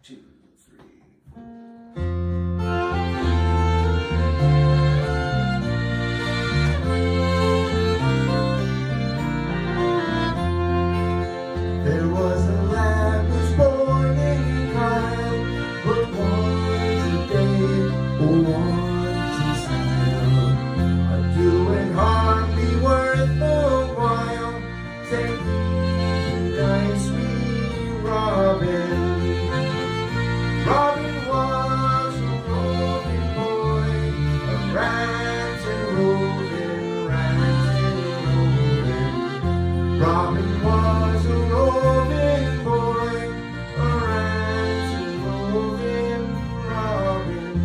2, 3. There was a lad who was born in Kyle, but once a day, once in style, a doing hardly worth a while. Take the nice wee Robin. Robin was a roving boy, a ranting, roving, Robin was a roving boy, a ranting, roving Robin.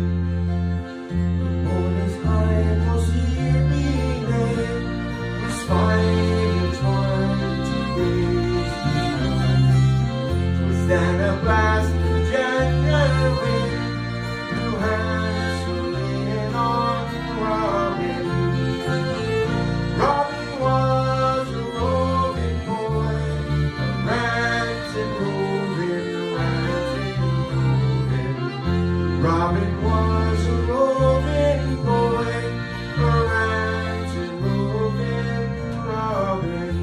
Born as high was here beneath, was 5 and 20 days behind. 'Twas then a blast of January blew hastening on Robin. Robin was a roving boy, a ranting, roving, Robin was a roving boy, a ranting, roving Robin.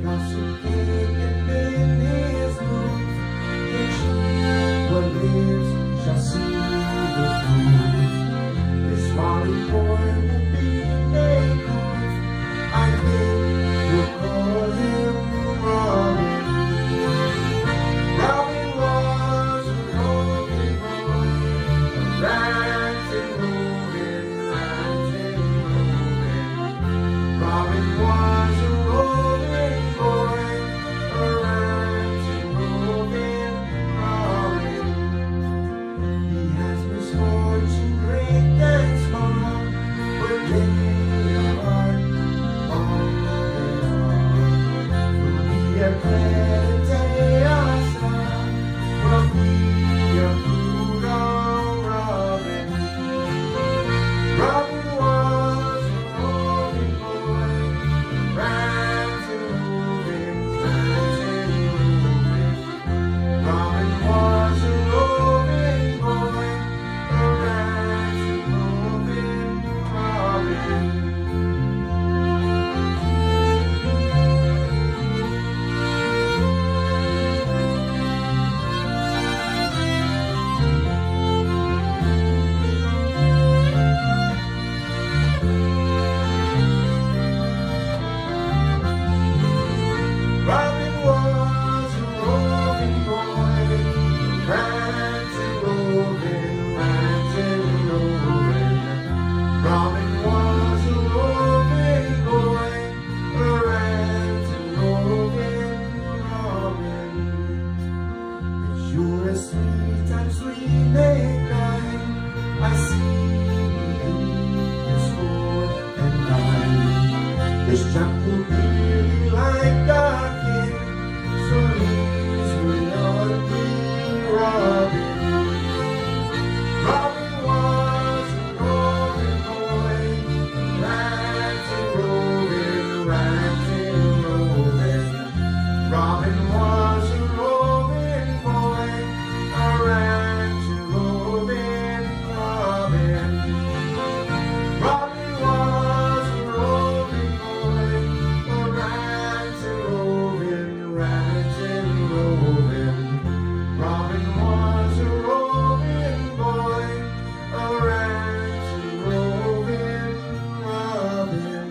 Gossip cake had been his move, each what lives shall see the proof. This folly boy will be a proof. I think we'll call him Robin. Robin was a roving boy, a ranting, roving, Robin was a roving boy, a ranting, roving Robin. He has misfortune great and small, but many a heart all they are. Will be a plenty of sun, will be a food on Robin. Robin was a roving boy, ranting, roving, Robin was a roving boy, a ranting, roving Robin. Robin was a roving boy, ranting, roving, Robin was a roving boy, a ranting, roving Robin. But you're as sweet as we make time. I see you sport and dine. This chap will be like a king, so he's will be Robin. Robin was a roving boy, ranting, roving, Robin was a roving boy, a ranting, roving Robin. Robin was a roving boy, a ranting, roving, Robin was a roving boy, a ranting, roving Robin.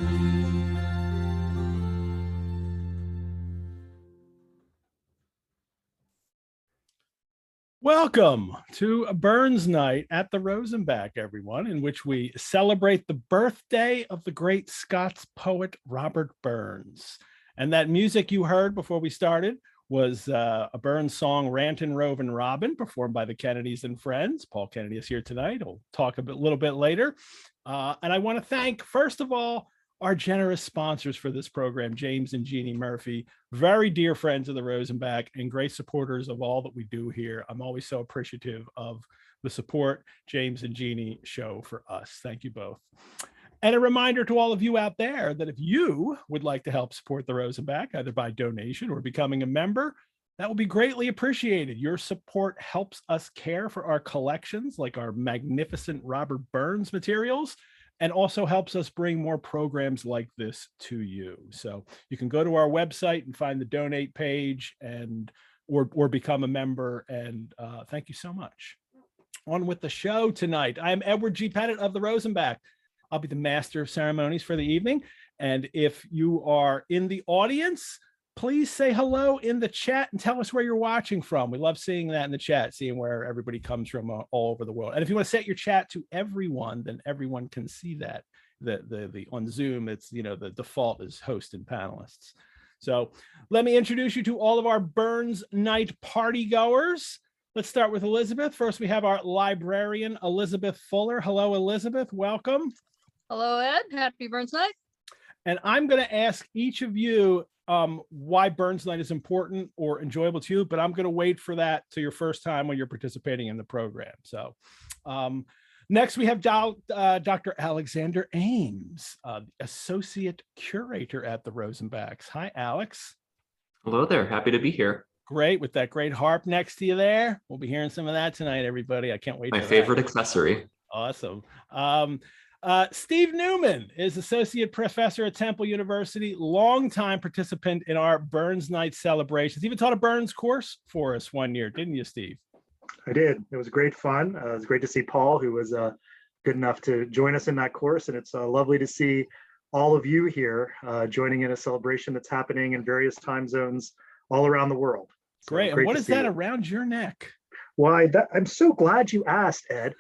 Welcome to a Burns night at the Rosenbach, everyone, in which we celebrate the birthday of the great Scots poet Robert Burns. And that music you heard before we started was a Burns song, Rantin' Rovin' Robin, performed by the Kennedys and Friends. Paul Kennedy is here tonight. We'll talk little bit later. And I want to thank, first of all, our generous sponsors for this program, James and Jeannie Murphy, very dear friends of the Rosenbach and great supporters of all that we do here. I'm always so appreciative of the support James and Jeannie show for us. Thank you both. And a reminder to all of you out there that if you would like to help support the Rosenbach, either by donation or becoming a member, that would be greatly appreciated. Your support helps us care for our collections, like our magnificent Robert Burns materials, and also helps us bring more programs like this to you. So you can go to our website and find the donate page and or become a member. And thank you so much. On with the show tonight. I am Edward G. Pettit of the Rosenbach. I'll be the master of ceremonies for the evening. And if you are in the audience, please say hello in the chat and tell us where you're watching from. We love seeing that in the chat, seeing where everybody comes from all over the world. And if you want to set your chat to everyone, then everyone can see that. The on Zoom, it's, you know, the default is host and panelists. So let me introduce you to all of our Burns Night party goers. Let's start with Elizabeth. First, we have our librarian, Elizabeth Fuller. Hello, Elizabeth. Welcome. Hello, Ed. Happy Burns Night. And I'm going to ask each of you why Burns Night is important or enjoyable to you, but I'm going to wait for that to your first time when you're participating in the program. So next we have Dr. Alexander Ames, Associate Curator at the Rosenbachs. Hi, Alex. Hello there. Happy to be here. Great, with that great harp next to you there. We'll be hearing some of that tonight, everybody. I can't wait. My favorite accessory. Awesome. Steve Newman is Associate Professor at Temple University, longtime participant in our Burns Night celebrations. Even taught a Burns course for us one year, didn't you, Steve? I did. It was great fun. It was great to see Paul, who was good enough to join us in that course. And it's lovely to see all of you here joining in a celebration that's happening in various time zones all around the world. So great. And what is that around your neck? Why, I'm so glad you asked, Ed.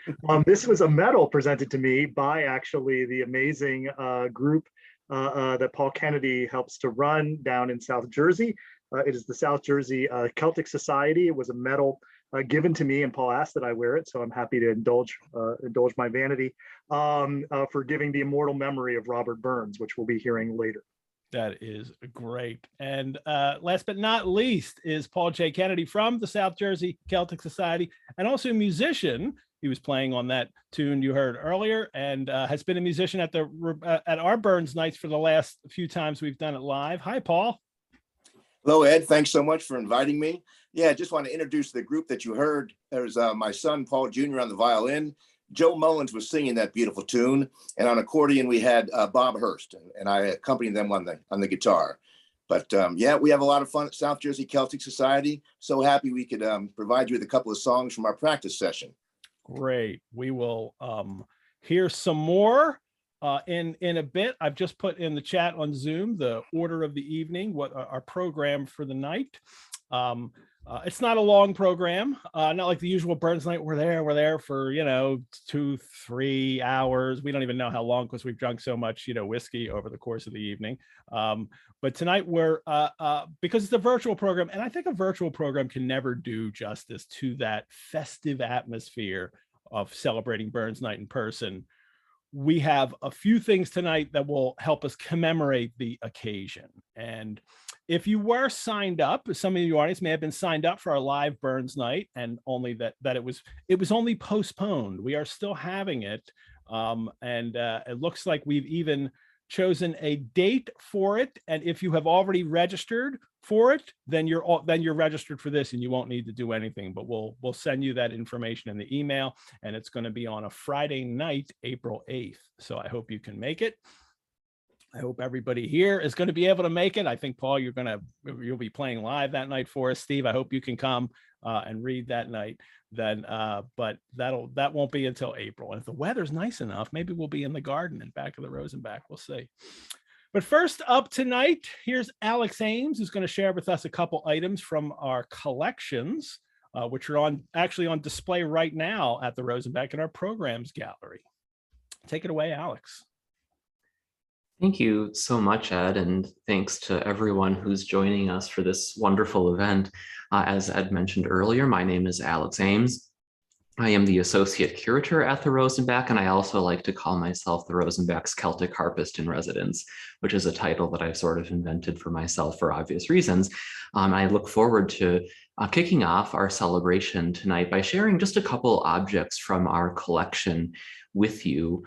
This was a medal presented to me by actually the amazing group that Paul Kennedy helps to run down in South Jersey. It is the South Jersey Celtic Society. It was a medal given to me, and Paul asked that I wear it, so I'm happy to indulge my vanity for giving the immortal memory of Robert Burns, which we'll be hearing later. That is great. And last but not least is Paul J. Kennedy from the South Jersey Celtic Society, and also a musician. He was playing on that tune you heard earlier, and has been a musician at our Burns Nights for the last few times we've done it live. Hi, Paul. Hello, Ed. Thanks so much for inviting me. Yeah, I just want to introduce the group that you heard. There's my son, Paul Jr. on the violin. Joe Mullins was singing that beautiful tune, and on accordion we had Bob Hurst, and I accompanied them on the guitar. But yeah, we have a lot of fun at South Jersey Celtic Society. So happy we could provide you with a couple of songs from our practice session. Great. We will hear some more in a bit. I've just put in the chat on Zoom the order of the evening, what our program for the night. It's not a long program, not like the usual Burns Night. We're there for, 2-3 hours. We don't even know how long because we've drunk so much, whiskey over the course of the evening. But tonight we're, because it's a virtual program, and I think a virtual program can never do justice to that festive atmosphere of celebrating Burns Night in person. We have a few things tonight that will help us commemorate the occasion. And if you were signed up, some of your audience may have been signed up for our live Burns Night, and only that it was only postponed. We are still having it, and it looks like we've even chosen a date for it. And if you have already registered for it, then you're registered for this, and you won't need to do anything. But we'll send you that information in the email, and it's going to be on a Friday night, April 8th. So I hope you can make it. I hope everybody here is going to be able to make it. I think, Paul, you'll be playing live that night for us. Steve, I hope you can come and read that night. Then, but that won't be until April. And if the weather's nice enough, maybe we'll be in the garden in back of the Rosenbach. We'll see. But first up tonight, here's Alex Ames, who's going to share with us a couple items from our collections, which are actually on display right now at the Rosenbach in our programs gallery. Take it away, Alex. Thank you so much, Ed, and thanks to everyone who's joining us for this wonderful event. As Ed mentioned earlier, my name is Alex Ames. I am the Associate Curator at the Rosenbach, and I also like to call myself the Rosenbach's Celtic Harpist in Residence, which is a title that I've sort of invented for myself for obvious reasons. I look forward to kicking off our celebration tonight by sharing just a couple objects from our collection. with you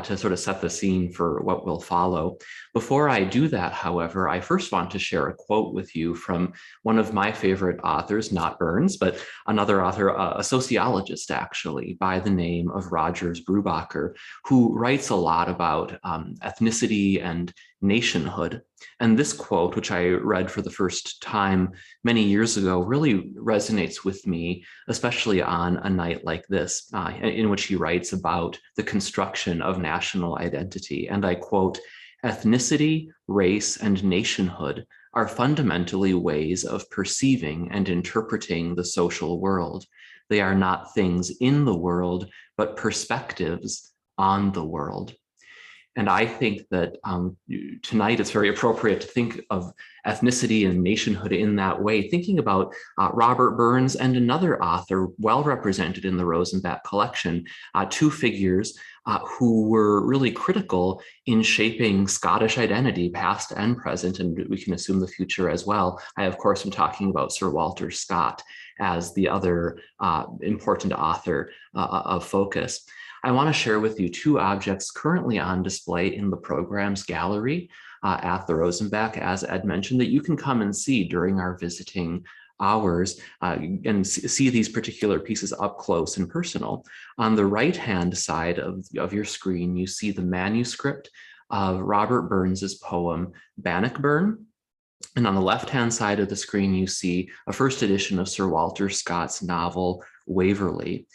to sort of set the scene for what will follow. Before I do that, however, I first want to share a quote with you from one of my favorite authors, not Burns, but another author, a sociologist actually, by the name of Rogers Brubaker, who writes a lot about ethnicity and nationhood. And this quote, which I read for the first time many years ago, really resonates with me, especially on a night like this, in which he writes about the construction of national identity. And I quote, "Ethnicity, race, and nationhood are fundamentally ways of perceiving and interpreting the social world. They are not things in the world, but perspectives on the world." And I think that tonight it's very appropriate to think of ethnicity and nationhood in that way, thinking about Robert Burns and another author well represented in the Rosenbach collection, two figures who were really critical in shaping Scottish identity, past and present, and we can assume the future as well. I, of course, am talking about Sir Walter Scott as the other important author of focus. I want to share with you two objects currently on display in the program's gallery at the Rosenbach, as Ed mentioned, that you can come and see during our visiting hours and see these particular pieces up close and personal. On the right-hand side of your screen, you see the manuscript of Robert Burns's poem, Bannockburn. And on the left-hand side of the screen, you see a first edition of Sir Walter Scott's novel, Waverley.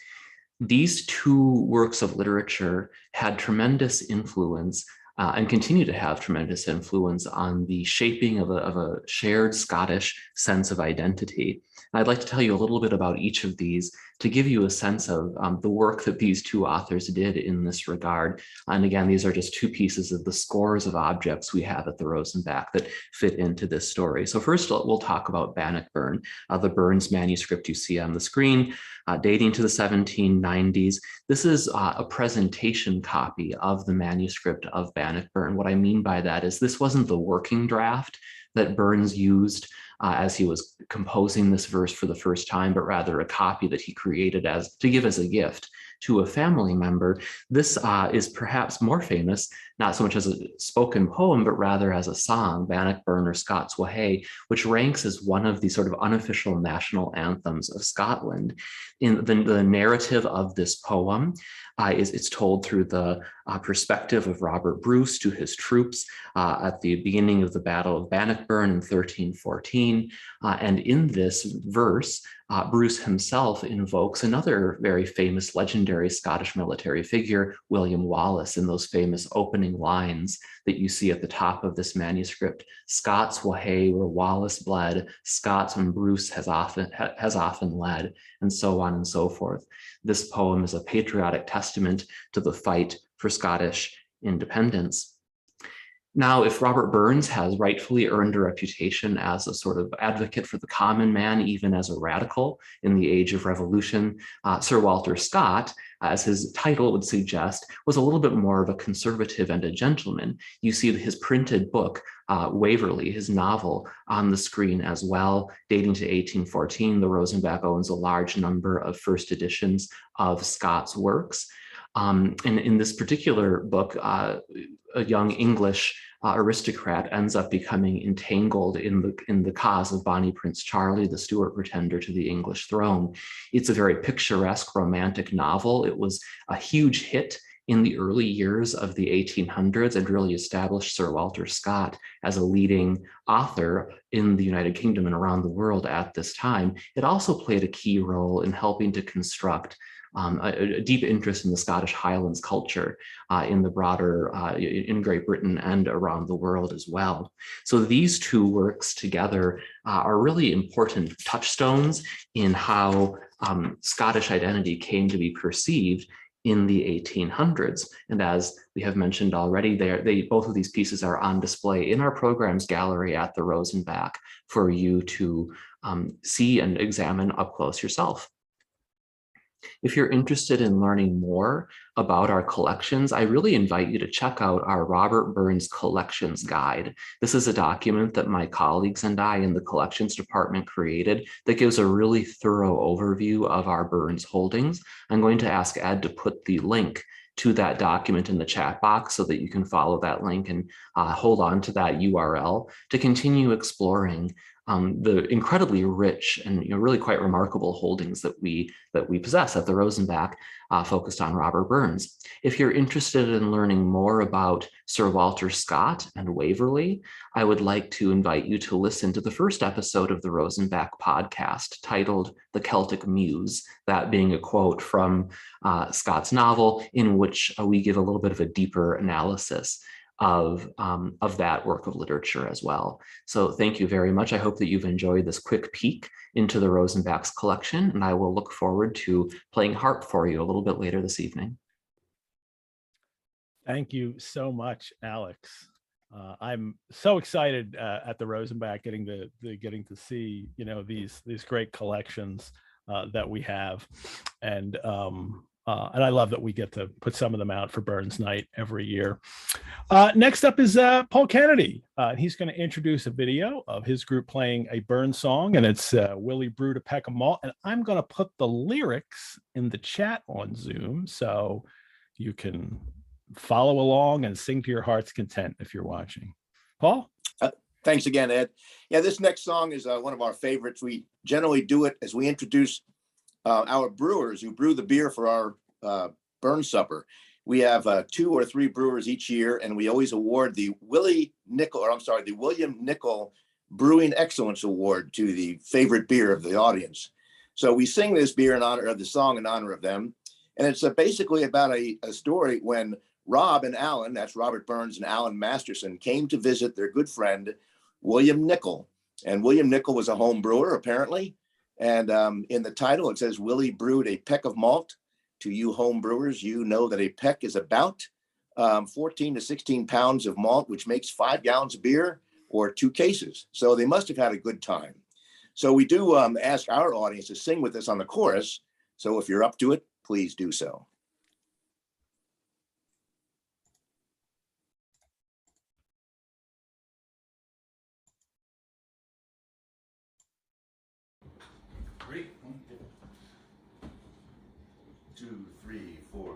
These two works of literature had tremendous influence and continue to have tremendous influence on the shaping of a shared Scottish sense of identity. And I'd like to tell you a little bit about each of these to give you a sense of the work that these two authors did in this regard. And again, these are just two pieces of the scores of objects we have at the Rosenbach that fit into this story. So first, we'll talk about Bannockburn, the Burns manuscript you see on the screen, dating to the 1790s. This is a presentation copy of the manuscript of Bannockburn. What I mean by that is this wasn't the working draft that Burns used as he was composing this verse for the first time, but rather a copy that he created as to give as a gift to a family member. This is perhaps more famous, not so much as a spoken poem, but rather as a song, Bannockburn or Scots Wha Hae, which ranks as one of the sort of unofficial national anthems of Scotland. In the narrative of this poem, it's told through the perspective of Robert Bruce to his troops at the beginning of the Battle of Bannockburn in 1314. And in this verse, Bruce himself invokes another very famous legendary Scottish military figure, William Wallace, in those famous opening lines that you see at the top of this manuscript. "Scots Wha Hae where Wallace bled, Scots when Bruce has often led," and so on and so forth. This poem is a patriotic testament to the fight for Scottish independence. Now, if Robert Burns has rightfully earned a reputation as a sort of advocate for the common man, even as a radical in the age of revolution, Sir Walter Scott, as his title would suggest, was a little bit more of a conservative and a gentleman. You see his printed book, Waverley, his novel, on the screen as well, dating to 1814. The Rosenbach owns a large number of first editions of Scott's works. And in this particular book, a young English aristocrat ends up becoming entangled in the cause of Bonnie Prince Charlie, the Stuart pretender to the English throne. It's a very picturesque, romantic novel. It was a huge hit in the early years of the 1800s and really established Sir Walter Scott as a leading author in the United Kingdom and around the world at this time. It also played a key role in helping to construct a deep interest in the Scottish Highlands culture in the broader, in Great Britain and around the world as well. So these two works together are really important touchstones in how Scottish identity came to be perceived in the 1800s. And as we have mentioned already, both of these pieces are on display in our program's gallery at the Rosenbach for you to see and examine up close yourself. If you're interested in learning more about our collections, I really invite you to check out our Robert Burns Collections Guide. This is a document that my colleagues and I in the collections department created that gives a really thorough overview of our Burns holdings. I'm going to ask Ed to put the link to that document in the chat box so that you can follow that link and hold on to that URL to continue exploring the incredibly rich and really quite remarkable holdings that we possess at the Rosenbach, focused on Robert Burns. If you're interested in learning more about Sir Walter Scott and Waverley, I would like to invite you to listen to the first episode of the Rosenbach podcast titled The Celtic Muse, that being a quote from Scott's novel in which we give a little bit of a deeper analysis of that work of literature as well. So thank you very much. I hope that you've enjoyed this quick peek into the Rosenbach's collection, and I will look forward to playing harp for you a little bit later this evening. Thank you so much, Alex. I'm so excited at the Rosenbach getting to see these great collections that we have, and I love that we get to put some of them out for Burns Night every year. Next up is Paul Kennedy. He's going to introduce a video of his group playing a Burns song, and it's Willie Brewed a Peck of Malt. And I'm going to put the lyrics in the chat on Zoom so you can follow along and sing to your heart's content if you're watching. Paul? Thanks again, Ed. Yeah, this next song is one of our favorites. We generally do it as we introduce our brewers who brew the beer for our Burns supper. We have 2 or 3 brewers each year, and we always award the William Nickel Brewing Excellence Award to the favorite beer of the audience. So we sing this beer in honor of the song in honor of them. And it's basically about a story when Rob and Alan, that's Robert Burns and Alan Masterson, came to visit their good friend, William Nickel. And William Nickel was a home brewer, apparently. And in the title, it says, Willie brewed a peck of malt. To you home brewers, you know that a peck is about 14 to 16 pounds of malt, which makes 5 gallons of beer or 2 cases. So they must have had a good time. So we do ask our audience to sing with us on the chorus. So if you're up to it, please do so. Great. 2, 3, 4.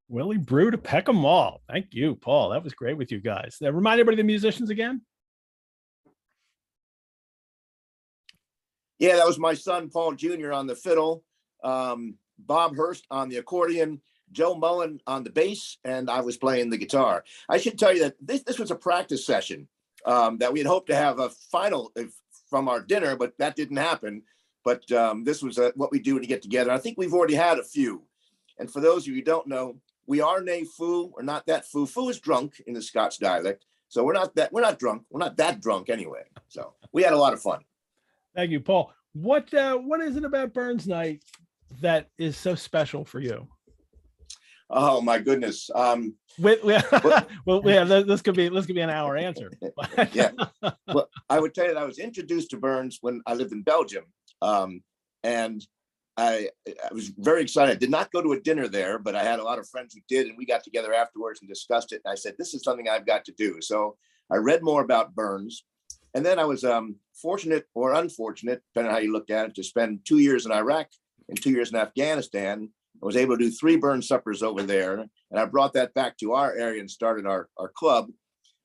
Willie Brew to peck 'em all. Thank you, Paul. That was great with you guys. Now, remind everybody of the musicians again. Yeah, that was my son, Paul Jr. on the fiddle, Bob Hurst on the accordion, Joe Mullen on the bass, and I was playing the guitar. I should tell you that this was a practice session that we had hoped to have a final from our dinner, but that didn't happen. But this was what we do to get together. I think we've already had a few. And for those of you who don't know, we are nae fou. We're not that fou. Fou is drunk in the Scots dialect. So we're not drunk. We're not that drunk anyway. So we had a lot of fun. Thank you, Paul. What is it about Burns Night that is so special for you? Oh my goodness. This could be an hour answer. Yeah. Well, I would tell you that I was introduced to Burns when I lived in Belgium. And I was very excited. I did not go to a dinner there, but I had a lot of friends who did, and we got together afterwards and discussed it. And I said, this is something I've got to do. So I read more about Burns. And then I was fortunate or unfortunate, depending on how you look at it, to spend 2 years in Iraq and 2 years in Afghanistan. I was able to do 3 Burns suppers over there. And I brought that back to our area and started our club,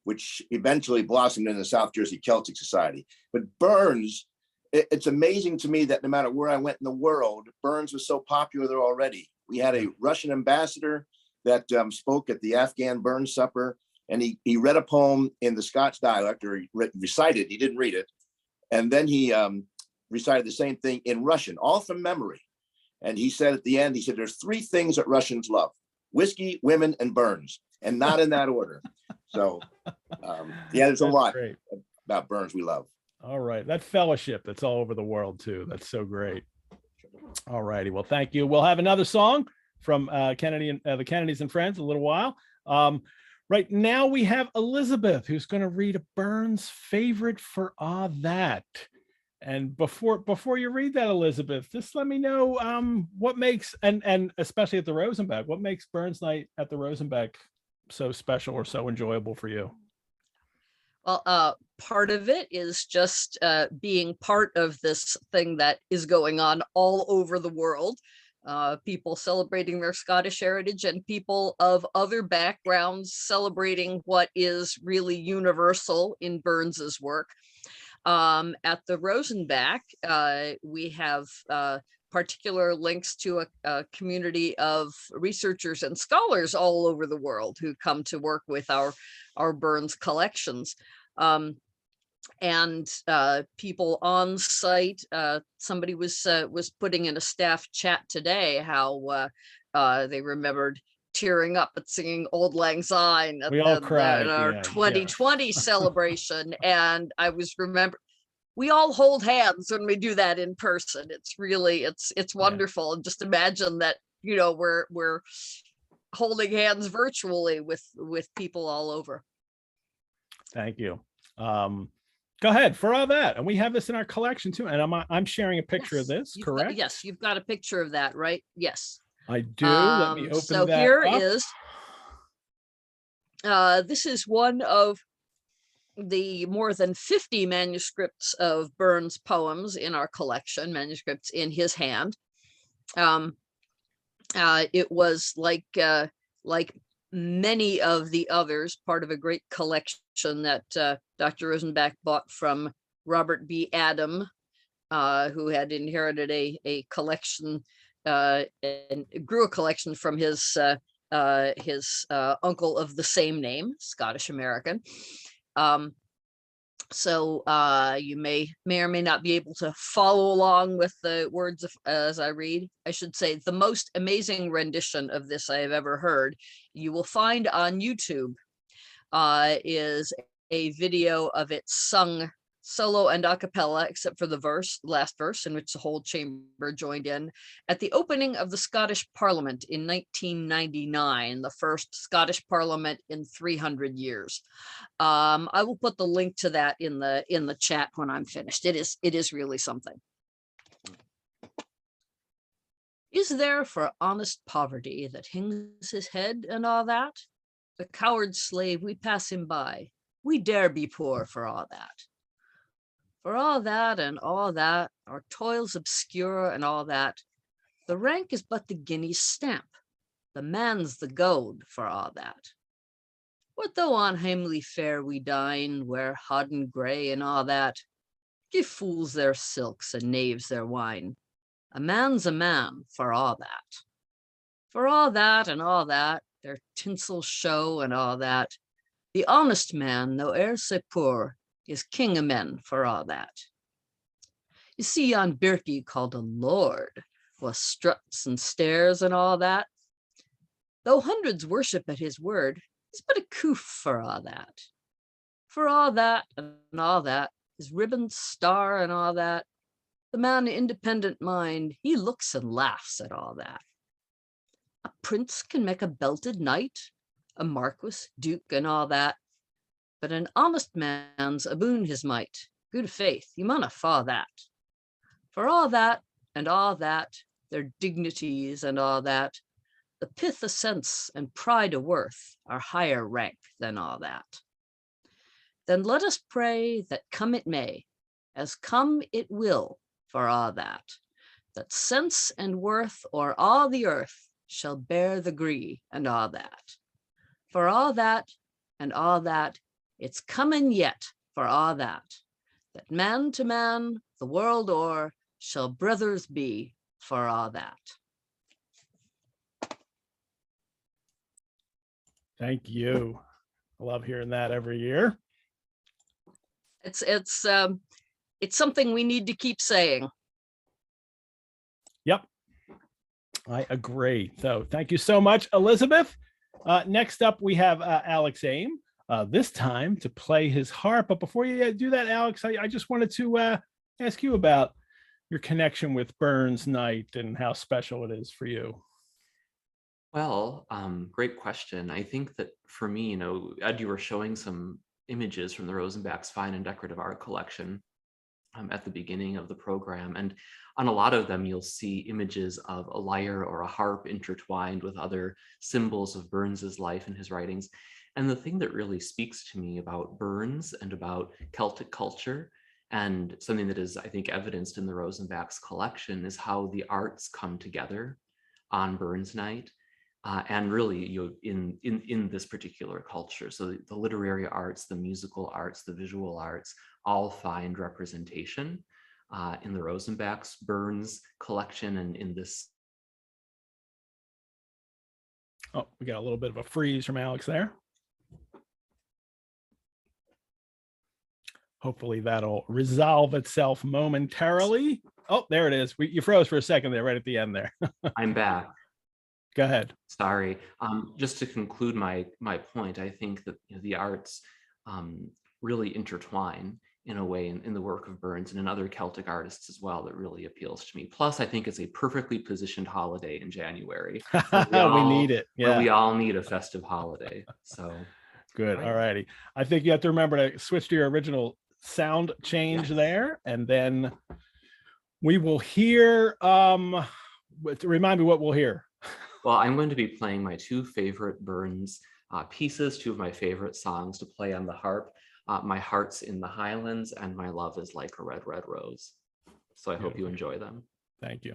which eventually blossomed into the South Jersey Celtic Society. But Burns, it's amazing to me that no matter where I went in the world, Burns was so popular there already. We had a Russian ambassador that spoke at the Afghan Burns supper, and he read a poem in the Scotch dialect, or he recited, he didn't read it. And then he recited the same thing in Russian, all from memory. And he said at the end, he said, there's 3 things that Russians love: whiskey, women, and Burns, and not in that order. So yeah, there's a lot about Burns we love. All right. That fellowship that's all over the world too. That's so great. All righty. Well, thank you. We'll have another song from Kennedy and the Kennedys and Friends in a little while. Right now we have Elizabeth, who's going to read a Burns favorite for all that. And before you read that, Elizabeth, just let me know what makes, and especially at the Rosenbach, what makes Burns Night at the Rosenbach so special or so enjoyable for you? Well, part of it is just being part of this thing that is going on all over the world. People celebrating their Scottish heritage and people of other backgrounds celebrating what is really universal in Burns's work. At the Rosenbach, we have particular links to a community of researchers and scholars all over the world who come to work with our Burns collections. And people on site, somebody was putting in a staff chat today how they remembered tearing up at singing Auld Lang Syne at our 2020 celebration. And I was we all hold hands when we do that in person. It's really, it's wonderful. And just imagine that, you know, we're holding hands virtually with people all over. Thank you. Go ahead for all that. And we have this in our collection too. And I'm sharing a picture of this, correct? Yes, you've got a picture of that, right? Yes. I do. Let me open so that here up. is this is one of the more than 50 manuscripts of Burns poems in our collection, manuscripts in his hand. It was like many of the others, part of a great collection that Dr. Rosenbach bought from Robert B. Adam, who had inherited a collection and grew a collection from his uncle of the same name, Scottish American. So you may or may not be able to follow along with the words as I read. I should say the most amazing rendition of this I have ever heard, you will find on YouTube, is a video of it sung solo and a cappella, except for the last verse, in which the whole chamber joined in at the opening of the Scottish Parliament in 1999, the first Scottish Parliament in 300 years. I will put the link to that in the chat when I'm finished. It is really something. Is there for honest poverty that hangs his head and all that? The coward slave, we pass him by. We dare be poor for all that. For all that and all that, our toils obscure and all that, the rank is but the guinea's stamp. the man's the goad for all that. What though on hamely fare we dine, wear hodden grey and all that? Give fools their silks and knaves their wine. A man's a man for all that. For all that and all that, their tinsel show and all that, the honest man, though e'er sae poor, is king of men for all that. You see yon birkie called a lord, with struts and stairs and all that. Though hundreds worship at his word, it's but a coof for all that. For all that and all that, his ribbon star and all that, the man of independent mind, he looks and laughs at all that. A prince can make a belted knight, a marquis, duke, and all that, but an honest man's aboon his might. Good faith, you maunna fa that. For all that and all that, their dignities and all that, the pith of sense and pride of worth are higher rank than all that. Then let us pray that come it may, as come it will for all that sense and worth o'er all the earth shall bear the gree and all that. For all that and all that, it's coming yet for all that man to man the world o'er shall brothers be for all that. Thank you. I love hearing that every year. It's something we need to keep saying. Yep, I agree. So thank you so much, Elizabeth. Next up, we have Alex Ames, this time to play his harp. But before you do that, Alex, I just wanted to ask you about your connection with Burns Night and how special it is for you. Well, great question. I think that for me, Ed, you were showing some images from the Rosenbach's Fine and Decorative Art Collection at the beginning of the program. And on a lot of them, you'll see images of a lyre or a harp intertwined with other symbols of Burns's life and his writings. And the thing that really speaks to me about Burns and about Celtic culture, and something that is, I think, evidenced in the Rosenbach's collection, is how the arts come together on Burns Night. And really, in this particular culture. So the literary arts, the musical arts, the visual arts, all find representation in the Rosenbach's Burns collection and in this. Oh, we got a little bit of a freeze from Alex there. Hopefully that'll resolve itself momentarily. Oh, there it is. You froze for a second there, right at the end there. I'm back. Go ahead. Sorry. Just to conclude my point, I think that the arts really intertwine in a way in the work of Burns and in other Celtic artists as well that really appeals to me. Plus, I think it's a perfectly positioned holiday in January. We need it. Yeah. We all need a festive holiday. So good. All righty. I think you have to remember to switch to your original sound change there, and then we will hear. Remind me what we'll hear. Well, I'm going to be playing my two favorite Burns pieces, two of my favorite songs to play on the harp, My Heart's in the Highlands and My Love is Like a Red, Red Rose. So I hope you enjoy them. Thank you.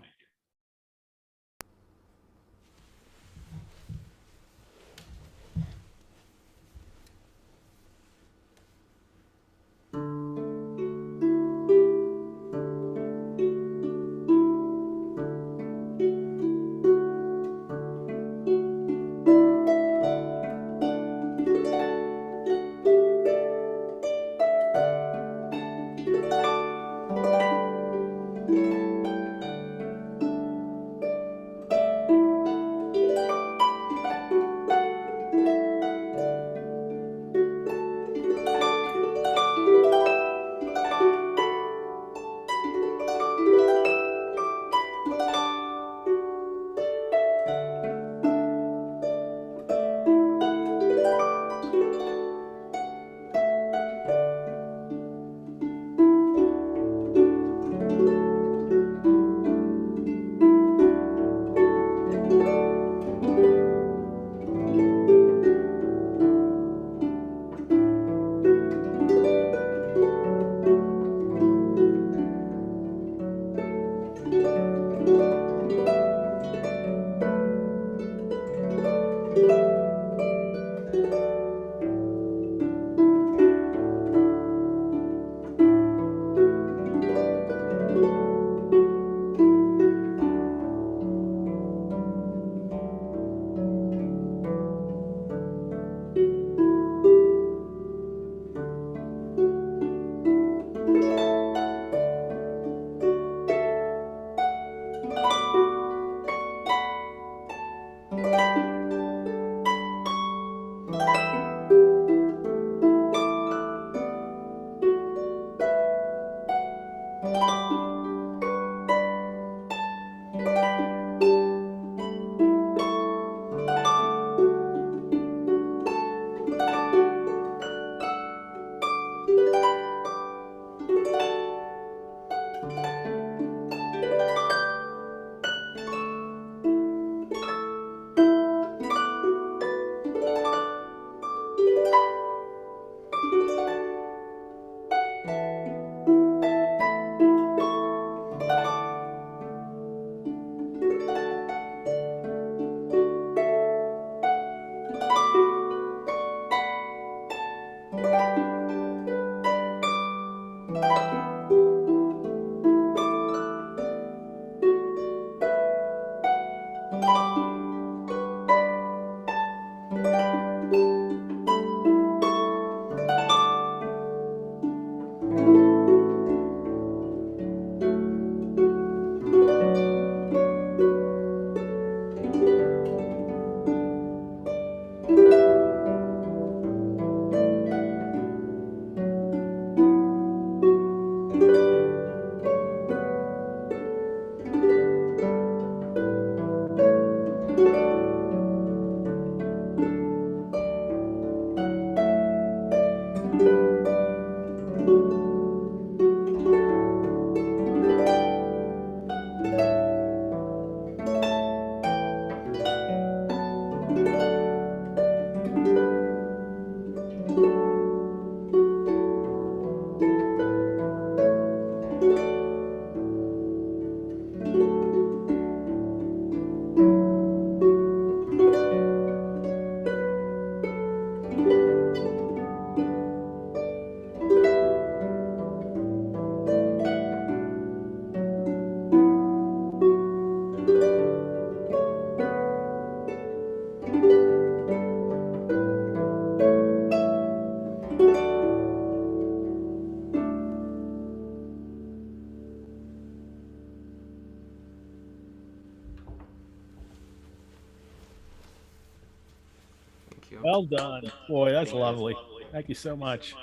you. Well done. Boy, that's lovely. Thank you so much.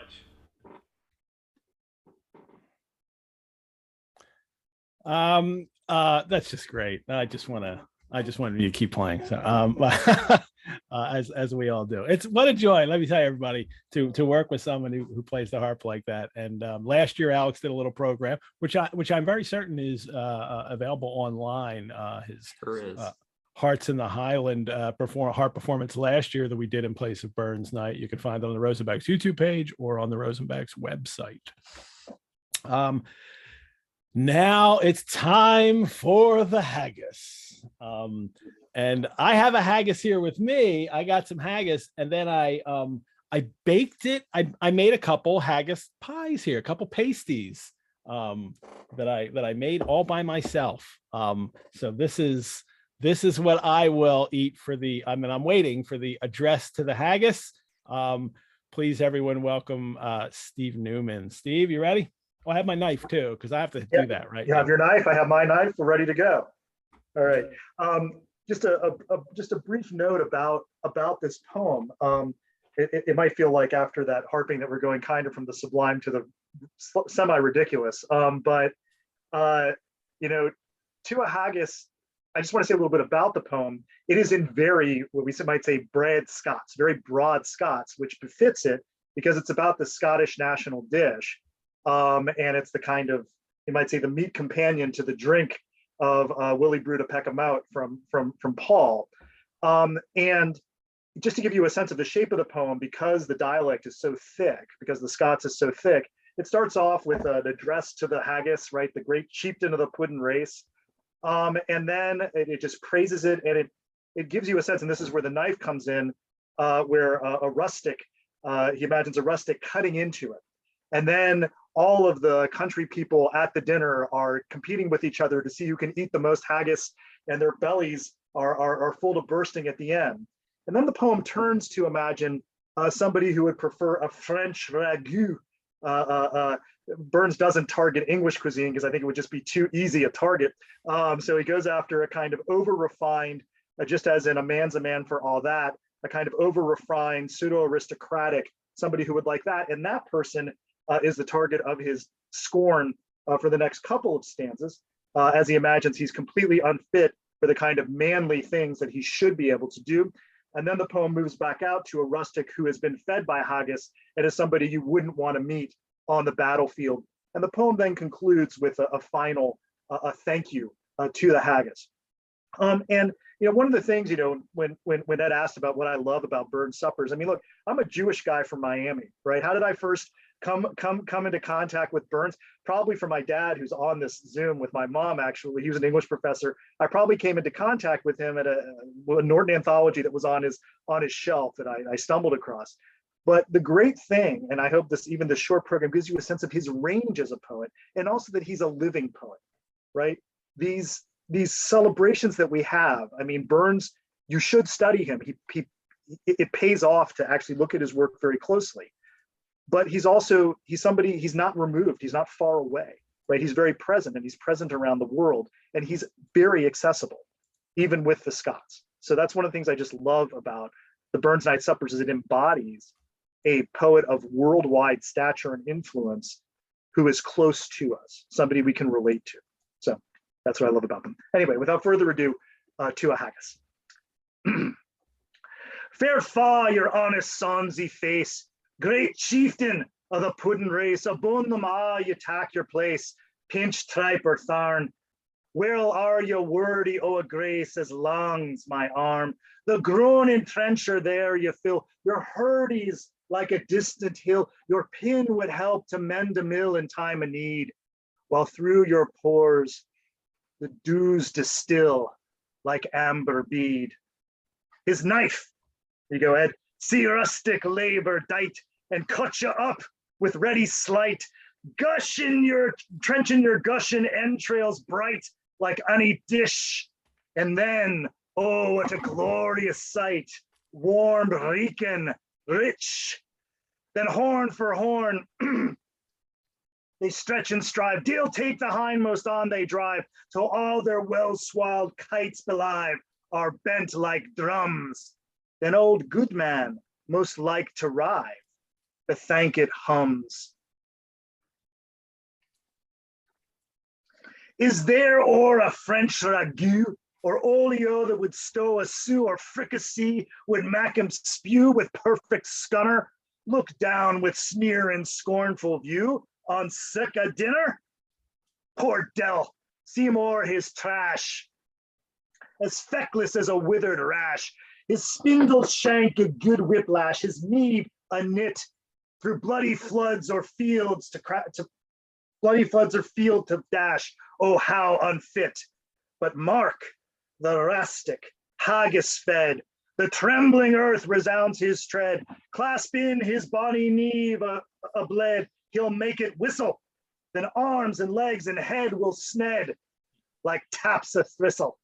That's just great. I just wanted you to keep playing. So as we all do. It's what a joy, let me tell you, everybody, to work with someone who plays the harp like that. And last year Alex did a little program, which I'm very certain is available online. His Sure is. Hearts in the Highland harp performance last year that we did in place of Burns Night. You can find it on the Rosenbach's YouTube page or on the Rosenbach's website. Now it's time for the haggis. And I have a haggis here with me. I got some haggis, and then I baked it. I made a couple haggis pies here, a couple pasties that I made all by myself. So this is what I will eat for I'm waiting for the address to the haggis. Please, everyone, welcome Steve Newman. Steve, you ready? Oh, I have my knife too, because I have to do that, right? You have your knife. I have my knife. We're ready to go. All right. Just a brief note about this poem. It might feel like after that harping that we're going kind of from the sublime to the semi-ridiculous. But you know, to a haggis, I just want to say a little bit about the poem. It is in very, what we might say, broad Scots, very broad Scots, which befits it because it's about the Scottish national dish. And it's the kind of, you might say, the meat companion to the drink of Willie Brew to Peck 'em Out from Paul. And just to give you a sense of the shape of the poem, because the dialect is so thick, because the Scots is so thick, it starts off with an address to the haggis, right? The great chieftain of the puddin race. And then it just praises it, and it gives you a sense, and this is where the knife comes in, where a rustic, he imagines a rustic cutting into it. And then all of the country people at the dinner are competing with each other to see who can eat the most haggis, and their bellies are full to bursting at the end. And then the poem turns to imagine somebody who would prefer a French ragout Burns doesn't target English cuisine because I think it would just be too easy a target. So he goes after a kind of over-refined, just as in a man's a man for all that, a kind of over-refined, pseudo-aristocratic, somebody who would like that. And that person is the target of his scorn for the next couple of stanzas, as he imagines he's completely unfit for the kind of manly things that he should be able to do. And then the poem moves back out to a rustic who has been fed by haggis and is somebody you wouldn't want to meet on the battlefield. And the poem then concludes with a final thank you to the haggis. And one of the things, when Ed asked about what I love about Burns suppers, I mean, look, I'm a Jewish guy from Miami, right? How did I first come into contact with Burns? Probably from my dad, who's on this Zoom with my mom. Actually, he was an English professor. I probably came into contact with him at a Norton anthology that was on his shelf that I stumbled across. But the great thing, and I hope even this short program gives you a sense of his range as a poet, and also that he's a living poet, right? These celebrations that we have, I mean, Burns, you should study him. It pays off to actually look at his work very closely. But he's somebody, he's not removed, he's not far away, right? He's very present, and he's present around the world, and he's very accessible, even with the Scots. So that's one of the things I just love about the Burns Night Suppers, is it embodies a poet of worldwide stature and influence who is close to us, somebody we can relate to. So that's what I love about them. Anyway, without further ado, to a haggis. Fair fa your honest sonsy face, great chieftain of the puddin' race, abone them you tack your place, pinch, tripe, or tharn. Where'll are your wordy o' a grace as long's my arm? The groaning trencher there you fill, your hurdies like a distant hill, your pin would help to mend a mill in time of need, while through your pores the dews distill like amber bead. His knife, you go Ed, see rustic labor dight, and cut you up with ready sleight, trenching your gushing entrails bright like any dish. And then, oh, what a glorious sight, warm, reeking, rich. Then horn for horn, they stretch and strive. De'll take the hindmost on they drive, till all their well-swallowed kites belive are bent like drums. Then old Goodman, most like to rive, bethank it hums. Is there or a French ragout, or olio that would stow a sou, or fricassee would mak him spew with perfect scunner? Look down with sneer and scornful view on sic a dinner? Poor Del, see more his trash, as feckless as a withered rash, his spindle shank a good whiplash, his knee a knit, through bloody floods or fields to dash. Oh, how unfit! But mark the rustic, haggis fed, the trembling earth resounds his tread. Clasp in his bonny knee a blade, he'll make it whistle. Then arms and legs and head will sned like taps a thistle.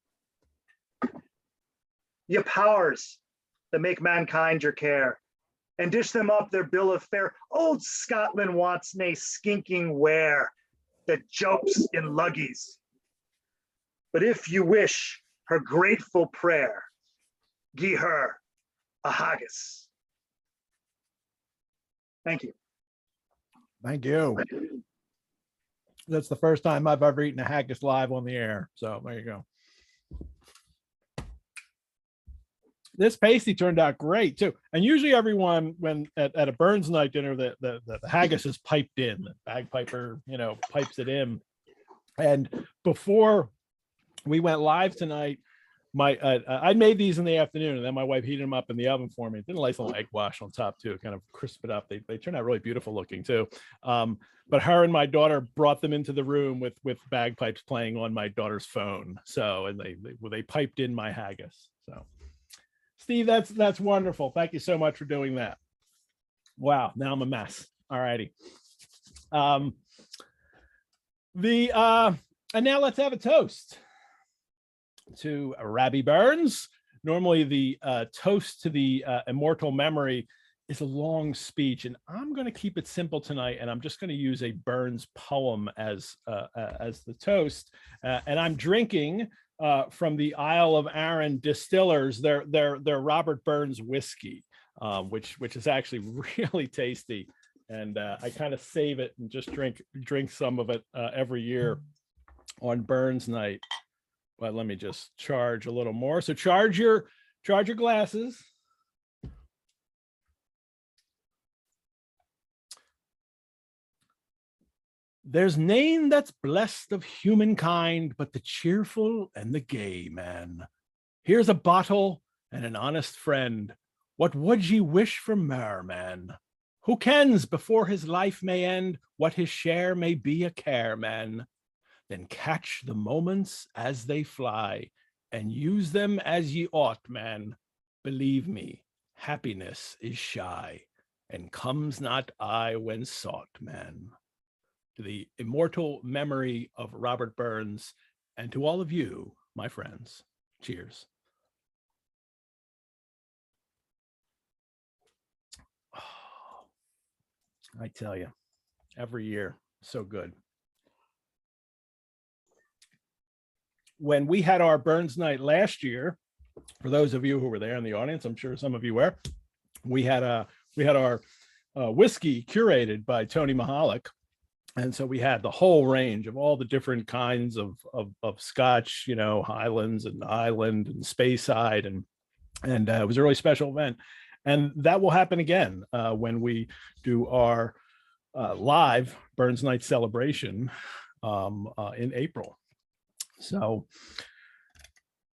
Ye powers that make mankind your care, and dish them up their bill of fare. Old Scotland wants nae skinking ware that jopes in luggies. But if you wish her grateful prayer, gie her a haggis. Thank you. Thank you. That's the first time I've ever eaten a haggis live on the air. So there you go. This pasty turned out great too. And usually everyone, when at a Burns night dinner, the haggis is piped in, the bagpiper, pipes it in. And before we went live tonight, I made these in the afternoon, and then my wife heated them up in the oven for me. Did a nice little egg wash on top too, kind of crisp it up. They turned out really beautiful looking too. But her and my daughter brought them into the room with bagpipes playing on my daughter's phone. So, and they piped in my haggis. So, Steve, that's wonderful. Thank you so much for doing that. Wow, now I'm a mess. All righty. And now let's have a toast to Rabby Burns. Normally the toast to the immortal memory is a long speech, and I'm going to keep it simple tonight, and I'm just going to use a Burns poem as the toast. And I'm drinking from the Isle of Arran distillers, their Robert Burns whiskey, which is actually really tasty. And I kind of save it and just drink some of it every year on Burns night. But let me just charge a little more. So charge your glasses. There's nane that's blessed of humankind, but the cheerful and the gay, man. Here's a bottle and an honest friend. What would ye wish for mair, man? Who kens before his life may end, what his share may be a care, man? Then catch the moments as they fly, and use them as ye ought, man. Believe me, happiness is shy, and comes not I when sought, man. To the immortal memory of Robert Burns, and to all of you, my friends, cheers. Oh, I tell you, every year, so good. When we had our Burns night last year, for those of you who were there in the audience, I'm sure some of you were, we had our whiskey curated by Tony Mahalik. And so we had the whole range of all the different kinds of scotch, you know, Highlands and Island and Speyside, and it was a really special event. And that will happen again when we do our live Burns Night celebration in April. So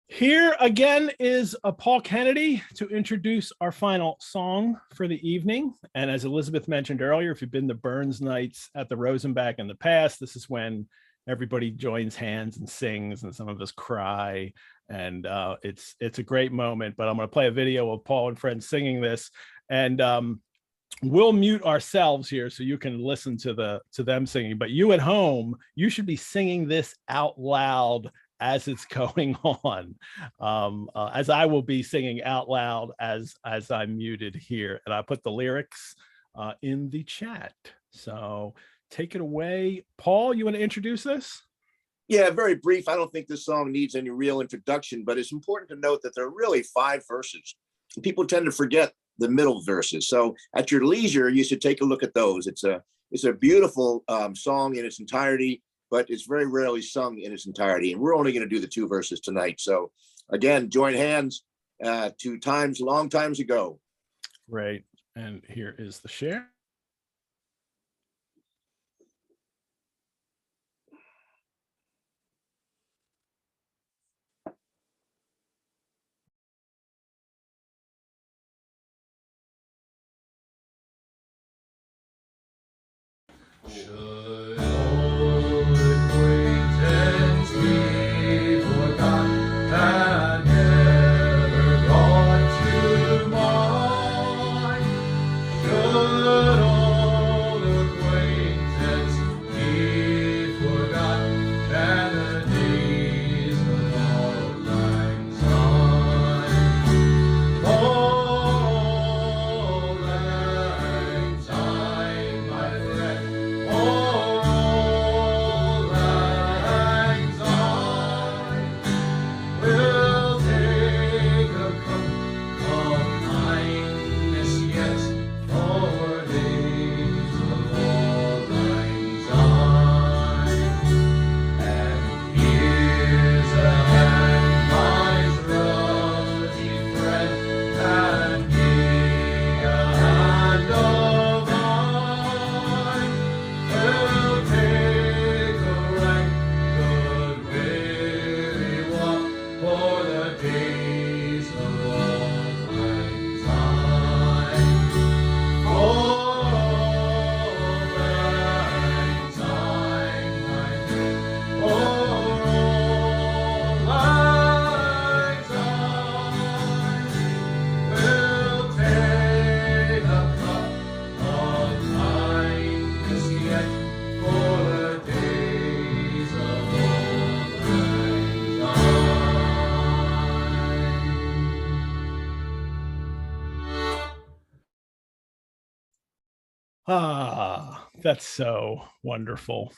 here again is Paul Kennedy to introduce our final song for the evening. And as Elizabeth mentioned earlier, if you've been to Burns nights at the Rosenbach in the past, this is when everybody joins hands and sings, and some of us cry. And it's a great moment. But I'm going to play a video of Paul and friends singing this, and we'll mute ourselves here so you can listen to them singing. But you at home, you should be singing this out loud as it's going on, as I will be singing out loud as I'm muted here. And I put the lyrics in the chat. So take it away. Paul, you want to introduce this? Yeah, very brief. I don't think this song needs any real introduction, but it's important to note that there are really 5 verses. People tend to forget the middle verses. So at your leisure, you should take a look at those. It's a beautiful song in its entirety, but it's very rarely sung in its entirety. And we're only going to do the 2 verses tonight. So again, join hands 2 times, long times ago. Right. And here is the share. Should old acquaintance be forgot and never brought to mind? Should old acquaintance be forgot and the days of auld lang syne? Auld lang syne, my friend. Oh, That's so wonderful.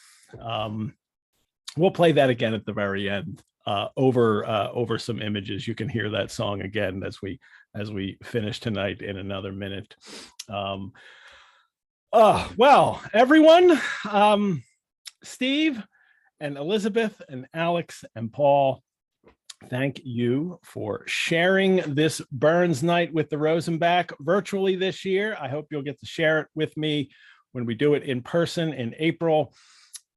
We'll play that again at the very end over some images. You can hear that song again as we finish tonight in another minute. Well, everyone, Steve and Elizabeth and Alex and Paul, thank you for sharing this Burns night with the Rosenbach virtually this year. I hope you'll get to share it with me when we do it in person in April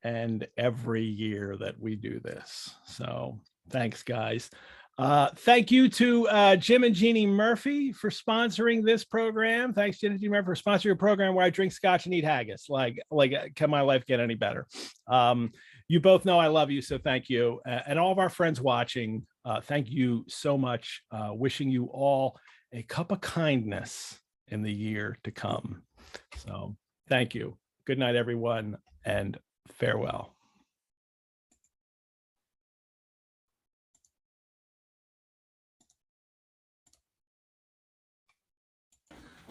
and every year that we do this. So thanks, guys. Thank you to Jim and Jeannie Murphy for sponsoring this program. Thanks, Jim and Jeannie Murphy, for sponsoring a program where I drink scotch and eat haggis. Like, can my life get any better? You both know I love you, so thank you. And all of our friends watching, thank you so much. Wishing you all a cup of kindness in the year to come. So thank you. Good night, everyone, and farewell.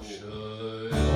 Should